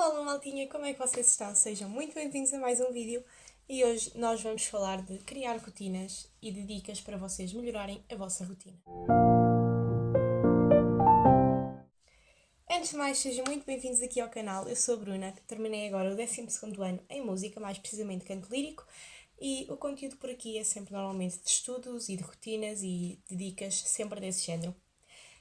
Olá maltinha, como é que vocês estão? Sejam muito bem-vindos a mais um vídeo e hoje nós vamos falar de criar rotinas e de dicas para vocês melhorarem a vossa rotina. Antes de mais, sejam muito bem-vindos aqui ao canal. Eu sou a Bruna, que terminei agora o 12º ano em música, mais precisamente canto lírico, e o conteúdo por aqui é sempre normalmente de estudos e de rotinas e de dicas, sempre desse género.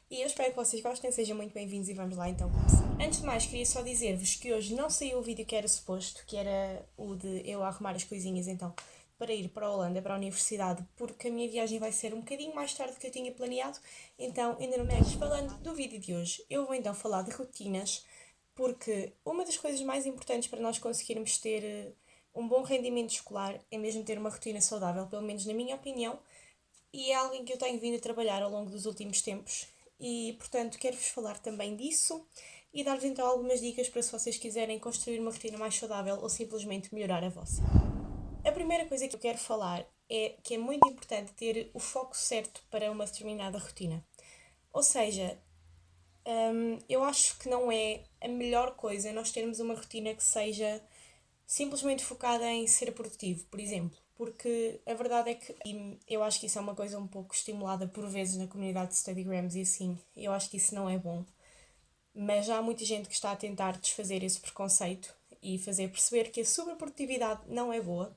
E eu espero que vocês gostem, sejam muito bem-vindos e vamos lá então começar. Antes de mais, queria só dizer-vos que hoje não saiu o vídeo que era suposto, que era o de eu arrumar as coisinhas então para ir para a Holanda, para a universidade, porque a minha viagem vai ser um bocadinho mais tarde do que eu tinha planeado, então ainda não me falando do vídeo de hoje. Eu vou então falar de rotinas, porque uma das coisas mais importantes para nós conseguirmos ter um bom rendimento escolar é mesmo ter uma rotina saudável, pelo menos na minha opinião, e é algo em que eu tenho vindo a trabalhar ao longo dos últimos tempos e, portanto, quero-vos falar também disso e dar-vos então algumas dicas para se vocês quiserem construir uma rotina mais saudável ou simplesmente melhorar a vossa. A primeira coisa que eu quero falar é que é muito importante ter o foco certo para uma determinada rotina. Ou seja, eu acho que não é a melhor coisa nós termos uma rotina que seja simplesmente focada em ser produtivo, por exemplo. Porque a verdade é que e eu acho que isso é uma coisa um pouco estimulada por vezes na comunidade de Studygrams e assim, eu acho que isso não é bom. Mas já há muita gente que está a tentar desfazer esse preconceito e fazer perceber que a superprodutividade não é boa.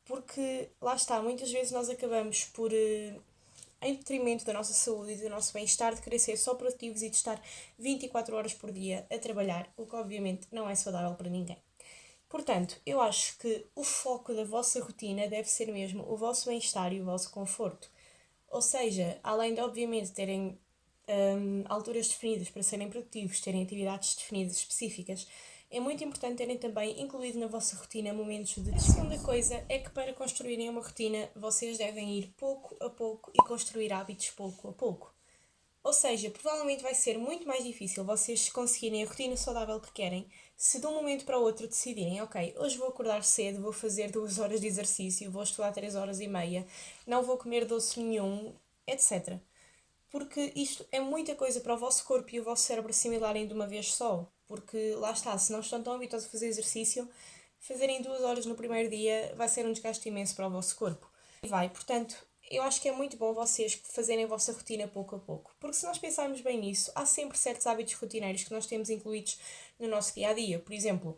Porque lá está, muitas vezes nós acabamos por em detrimento da nossa saúde e do nosso bem-estar, de querer ser só produtivos e de estar 24 horas por dia a trabalhar, o que obviamente não é saudável para ninguém. Portanto, eu acho que o foco da vossa rotina deve ser mesmo o vosso bem-estar e o vosso conforto. Ou seja, além de obviamente terem alturas definidas para serem produtivos, terem atividades definidas específicas, é muito importante terem também incluído na vossa rotina momentos de descanso. A segunda coisa é que para construírem uma rotina, vocês devem ir pouco a pouco e construir hábitos pouco a pouco. Ou seja, provavelmente vai ser muito mais difícil vocês conseguirem a rotina saudável que querem se de um momento para o outro decidirem, ok, hoje vou acordar cedo, vou fazer 2 horas de exercício, vou estudar 3 horas e meia, não vou comer doce nenhum, etc. Porque isto é muita coisa para o vosso corpo e o vosso cérebro assimilarem de uma vez só. Porque lá está, se não estão tão habituados a fazer exercício, fazerem 2 horas no primeiro dia vai ser um desgaste imenso para o vosso corpo. E vai, portanto, eu acho que é muito bom vocês fazerem a vossa rotina pouco a pouco. Porque se nós pensarmos bem nisso, há sempre certos hábitos rotineiros que nós temos incluídos no nosso dia a dia. Por exemplo,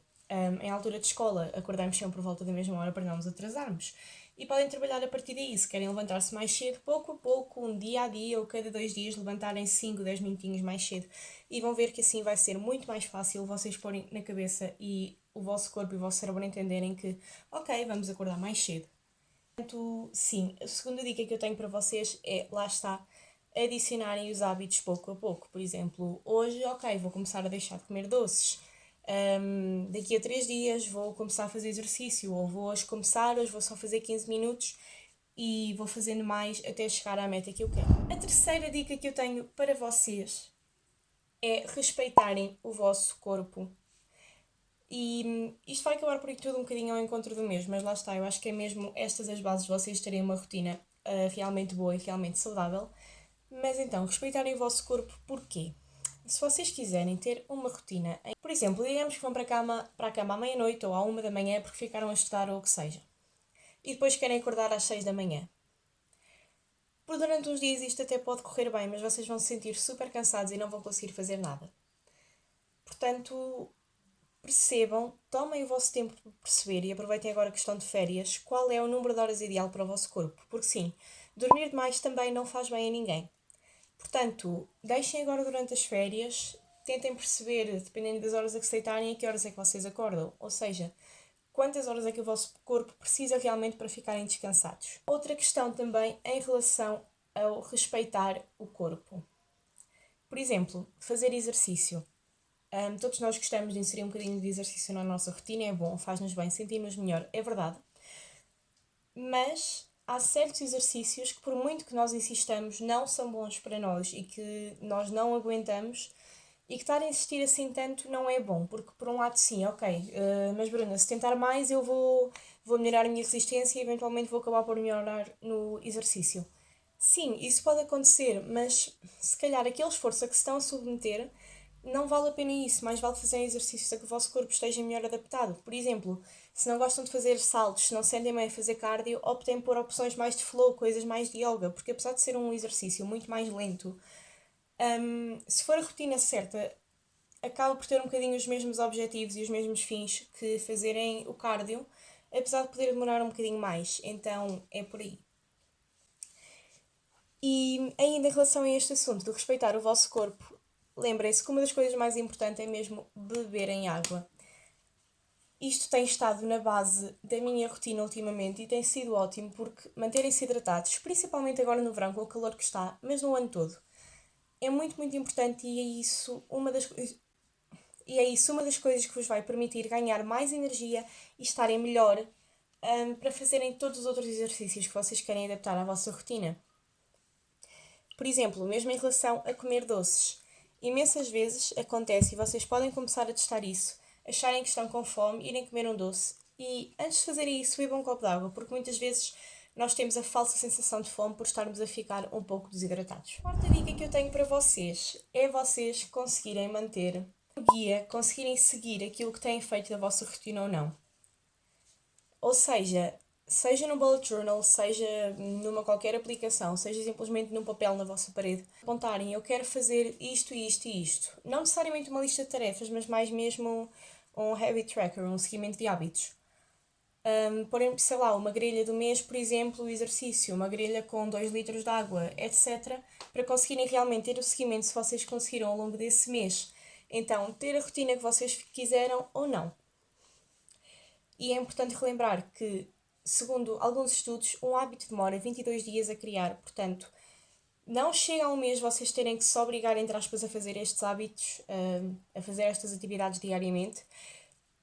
em altura de escola, acordamos sempre por volta da mesma hora para não nos atrasarmos. E podem trabalhar a partir daí. Se querem levantar-se mais cedo, pouco a pouco, um dia a dia ou cada 2 dias, levantarem 5, 10 minutinhos mais cedo. E vão ver que assim vai ser muito mais fácil vocês porem na cabeça e o vosso corpo e o vosso cérebro entenderem que, ok, vamos acordar mais cedo. Portanto, sim, a segunda dica que eu tenho para vocês é, lá está, adicionarem os hábitos pouco a pouco. Por exemplo, hoje, ok, vou começar a deixar de comer doces. Daqui a 3 dias vou começar a fazer exercício, ou vou hoje começar, hoje vou só fazer 15 minutos e vou fazendo mais até chegar à meta que eu quero. A terceira dica que eu tenho para vocês é respeitarem o vosso corpo. E isto vai acabar por ir tudo um bocadinho ao encontro do mesmo, mas lá está, eu acho que é mesmo estas as bases de vocês terem uma rotina realmente boa e realmente saudável. Mas então, respeitarem o vosso corpo, porquê? Se vocês quiserem ter uma rotina, por exemplo, digamos que vão para a cama à meia-noite ou à 1 da manhã porque ficaram a estudar ou o que seja, e depois querem acordar às 6 da manhã. Por durante uns dias isto até pode correr bem, mas vocês vão se sentir super cansados e não vão conseguir fazer nada. Portanto, percebam, tomem o vosso tempo para perceber e aproveitem agora a questão de férias, qual é o número de horas ideal para o vosso corpo. Porque sim, dormir demais também não faz bem a ninguém. Portanto, deixem agora durante as férias, tentem perceber, dependendo das horas a que se deitarem, a que horas é que vocês acordam. Ou seja, quantas horas é que o vosso corpo precisa realmente para ficarem descansados. Outra questão também em relação ao respeitar o corpo. Por exemplo, fazer exercício. Todos nós gostamos de inserir um bocadinho de exercício na nossa rotina, é bom, faz-nos bem, sentimos melhor, é verdade. Mas há certos exercícios que, por muito que nós insistamos, não são bons para nós e que nós não aguentamos e que estar a insistir assim tanto não é bom, porque por um lado sim, ok, mas Bruna, se tentar mais eu vou melhorar a minha resistência e eventualmente vou acabar por melhorar no exercício. Sim, isso pode acontecer, mas se calhar aquele esforço a que se estão a submeter não vale a pena isso, mais vale fazer exercícios a que o vosso corpo esteja melhor adaptado. Por exemplo, se não gostam de fazer saltos, se não sentem bem a fazer cardio, optem por opções mais de flow, coisas mais de yoga, porque apesar de ser um exercício muito mais lento, se for a rotina certa, acaba por ter um bocadinho os mesmos objetivos e os mesmos fins que fazerem o cardio, apesar de poder demorar um bocadinho mais. Então é por aí. E ainda em relação a este assunto de respeitar o vosso corpo, lembrem-se que uma das coisas mais importantes é mesmo beberem água. Isto tem estado na base da minha rotina ultimamente e tem sido ótimo porque manterem-se hidratados, principalmente agora no verão com o calor que está, mas no ano todo, é muito, muito importante e é isso uma das coisas que vos vai permitir ganhar mais energia e estarem melhor para fazerem todos os outros exercícios que vocês querem adaptar à vossa rotina. Por exemplo, mesmo em relação a comer doces. Imensas vezes acontece, e vocês podem começar a testar isso, acharem que estão com fome, irem comer um doce e antes de fazerem isso bebam um copo de água, porque muitas vezes nós temos a falsa sensação de fome por estarmos a ficar um pouco desidratados. A quarta dica que eu tenho para vocês é vocês conseguirem manter o guia, conseguirem seguir aquilo que têm feito da vossa rotina ou não. Ou seja no bullet journal, seja numa qualquer aplicação, seja simplesmente num papel na vossa parede, apontarem, eu quero fazer isto, isto e isto. Não necessariamente uma lista de tarefas, mas mais mesmo um habit tracker, um seguimento de hábitos. Porém, sei lá, uma grelha do mês, por exemplo, o exercício, uma grelha com 2 litros de água, etc. Para conseguirem realmente ter o seguimento se vocês conseguiram ao longo desse mês. Então, ter a rotina que vocês quiseram ou não. E é importante relembrar que, segundo alguns estudos, um hábito demora 22 dias a criar. Portanto, não chega a um mês vocês terem que se obrigar, entre aspas, a fazer estes hábitos, a fazer estas atividades diariamente,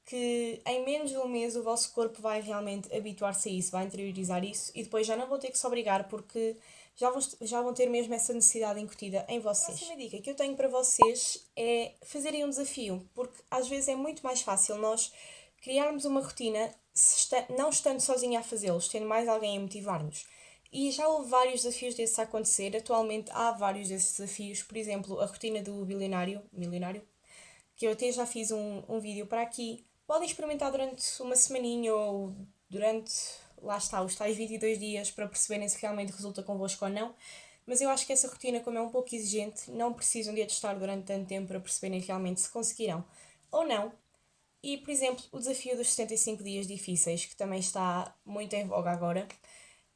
que em menos de um mês o vosso corpo vai realmente habituar-se a isso, vai interiorizar isso e depois já não vão ter que se obrigar porque já vão ter mesmo essa necessidade incutida em vocês. A próxima dica que eu tenho para vocês é fazerem um desafio, porque às vezes é muito mais fácil nós criarmos uma rotina não estando sozinha a fazê-los, tendo mais alguém a motivar-nos. E já houve vários desafios desses a acontecer, atualmente há vários desses desafios, por exemplo, a rotina do milionário, que eu até já fiz um vídeo para aqui. Podem experimentar durante uma semaninha ou durante, lá está, os tais 22 dias para perceberem se realmente resulta convosco ou não. Mas eu acho que essa rotina, como é um pouco exigente, não precisam de a testar durante tanto tempo para perceberem realmente se conseguirão ou não. E, por exemplo, o desafio dos 75 dias difíceis, que também está muito em voga agora.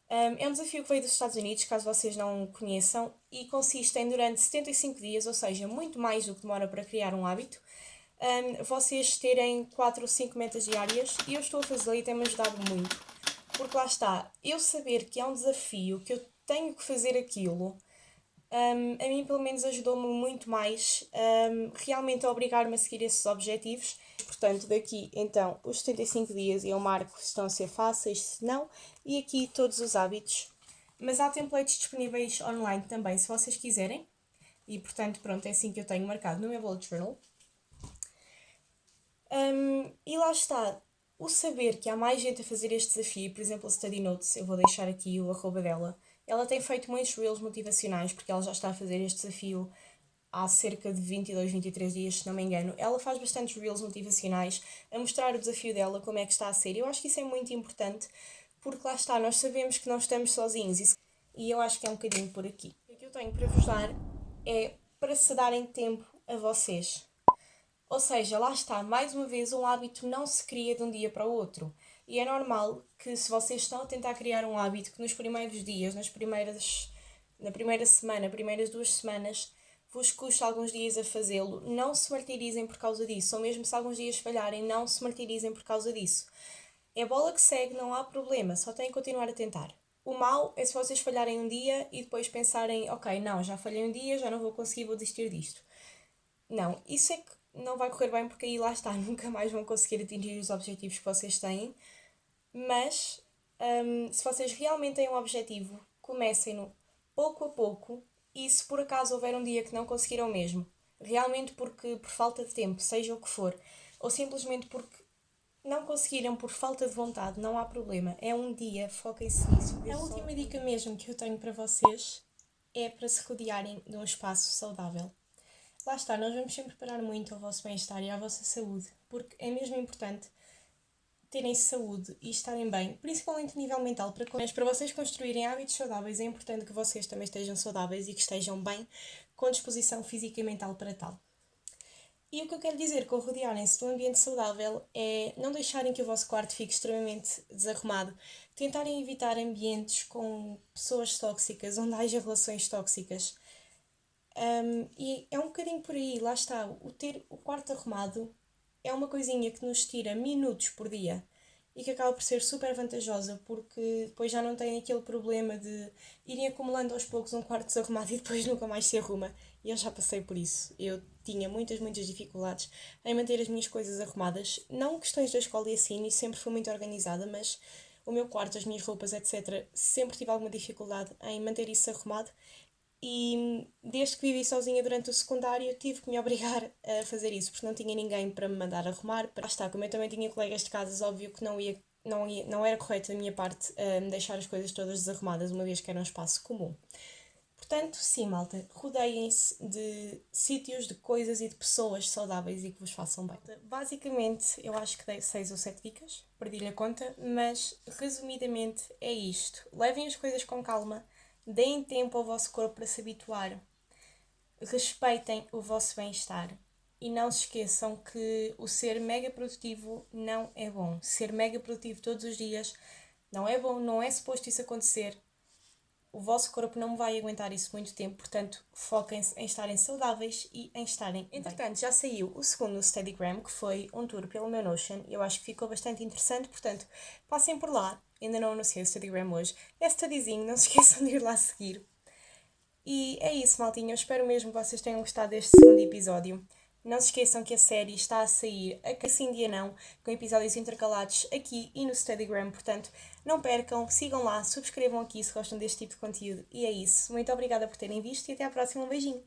É um desafio que veio dos Estados Unidos, caso vocês não conheçam, e consiste em, durante 75 dias, ou seja, muito mais do que demora para criar um hábito, vocês terem 4 ou 5 metas diárias, e eu estou a fazê-lo e tem-me ajudado muito. Porque lá está, eu saber que é um desafio, que eu tenho que fazer aquilo, a mim pelo menos ajudou-me muito mais realmente a obrigar-me a seguir esses objetivos. Portanto, daqui então os 75 dias eu marco se estão a ser fáceis, se não, e aqui todos os hábitos. Mas há templates disponíveis online também, se vocês quiserem. E portanto, pronto, é assim que eu tenho marcado no meu bullet journal. E lá está, o saber que há mais gente a fazer este desafio, por exemplo, a Study Notes, eu vou deixar aqui o arroba dela, ela tem feito muitos reels motivacionais, porque ela já está a fazer este desafio há cerca de 22, 23 dias, se não me engano. Ela faz bastantes reels motivacionais a mostrar o desafio dela, como é que está a ser. Eu acho que isso é muito importante, porque lá está, nós sabemos que não estamos sozinhos e eu acho que é um bocadinho por aqui. O que eu tenho para vos dar é para se darem tempo a vocês. Ou seja, lá está, mais uma vez, um hábito não se cria de um dia para o outro. E é normal que se vocês estão a tentar criar um hábito que nos primeiros dias, na primeira semana, primeiras 2 semanas, vos custa alguns dias a fazê-lo, não se martirizem por causa disso. Ou mesmo se alguns dias falharem, não se martirizem por causa disso. É bola que segue, não há problema, só têm que continuar a tentar. O mal é se vocês falharem um dia e depois pensarem, ok, não, já falhei um dia, já não vou conseguir, vou desistir disto. Não, isso é que não vai correr bem porque aí lá está, nunca mais vão conseguir atingir os objetivos que vocês têm. Mas se vocês realmente têm um objetivo, comecem-no pouco a pouco e se por acaso houver um dia que não conseguiram mesmo, realmente porque por falta de tempo, seja o que for, ou simplesmente porque não conseguiram por falta de vontade, não há problema. É um dia, foquem-se nisso. A última dica mesmo que eu tenho para vocês é para se rodearem de um espaço saudável. lá está, nós vamos sempre parar muito ao vosso bem-estar e à vossa saúde, porque é mesmo importante terem saúde e estarem bem, principalmente a nível mental. Mas para vocês construírem hábitos saudáveis é importante que vocês também estejam saudáveis e que estejam bem, com disposição física e mental para tal. E o que eu quero dizer com rodearem-se de um ambiente saudável é não deixarem que o vosso quarto fique extremamente desarrumado, tentarem evitar ambientes com pessoas tóxicas, onde haja relações tóxicas. E é um bocadinho por aí, lá está, o ter o quarto arrumado é uma coisinha que nos tira minutos por dia e que acaba por ser super vantajosa porque depois já não tem aquele problema de irem acumulando aos poucos um quarto desarrumado e depois nunca mais se arruma. E eu já passei por isso. Eu tinha muitas dificuldades em manter as minhas coisas arrumadas. Não questões da escola e assim, e sempre fui muito organizada, mas o meu quarto, as minhas roupas, etc., sempre tive alguma dificuldade em manter isso arrumado. E desde que vivi sozinha durante o secundário, tive que me obrigar a fazer isso, porque não tinha ninguém para me mandar arrumar. Lá está, como eu também tinha colegas de casas, óbvio que não era correto da minha parte deixar as coisas todas desarrumadas, uma vez que era um espaço comum. Portanto, sim, malta, rodeiem-se de sítios, de coisas e de pessoas saudáveis e que vos façam bem. Basicamente, eu acho que dei 6 ou 7 dicas, perdi-lhe a conta, mas resumidamente é isto. Levem as coisas com calma, deem tempo ao vosso corpo para se habituar, respeitem o vosso bem-estar e não se esqueçam que o ser mega produtivo não é bom. Ser mega produtivo todos os dias não é bom, não é suposto isso acontecer. O vosso corpo não vai aguentar isso muito tempo, portanto, foquem-se em estarem saudáveis e em estarem bem. Entretanto, já saiu o segundo Steadygram, que foi um tour pelo meu Notion. Eu acho que ficou bastante interessante, portanto, passem por lá. Ainda não anunciei o Steadygram hoje. É studyzinho, não se esqueçam de ir lá seguir. E é isso, maltinha. Eu espero mesmo que vocês tenham gostado deste segundo episódio. Não se esqueçam que a série está a sair a cada sim dia não, com episódios intercalados aqui e no Steadygram, portanto, não percam, sigam lá, subscrevam aqui se gostam deste tipo de conteúdo. E é isso. Muito obrigada por terem visto e até à próxima. Um beijinho!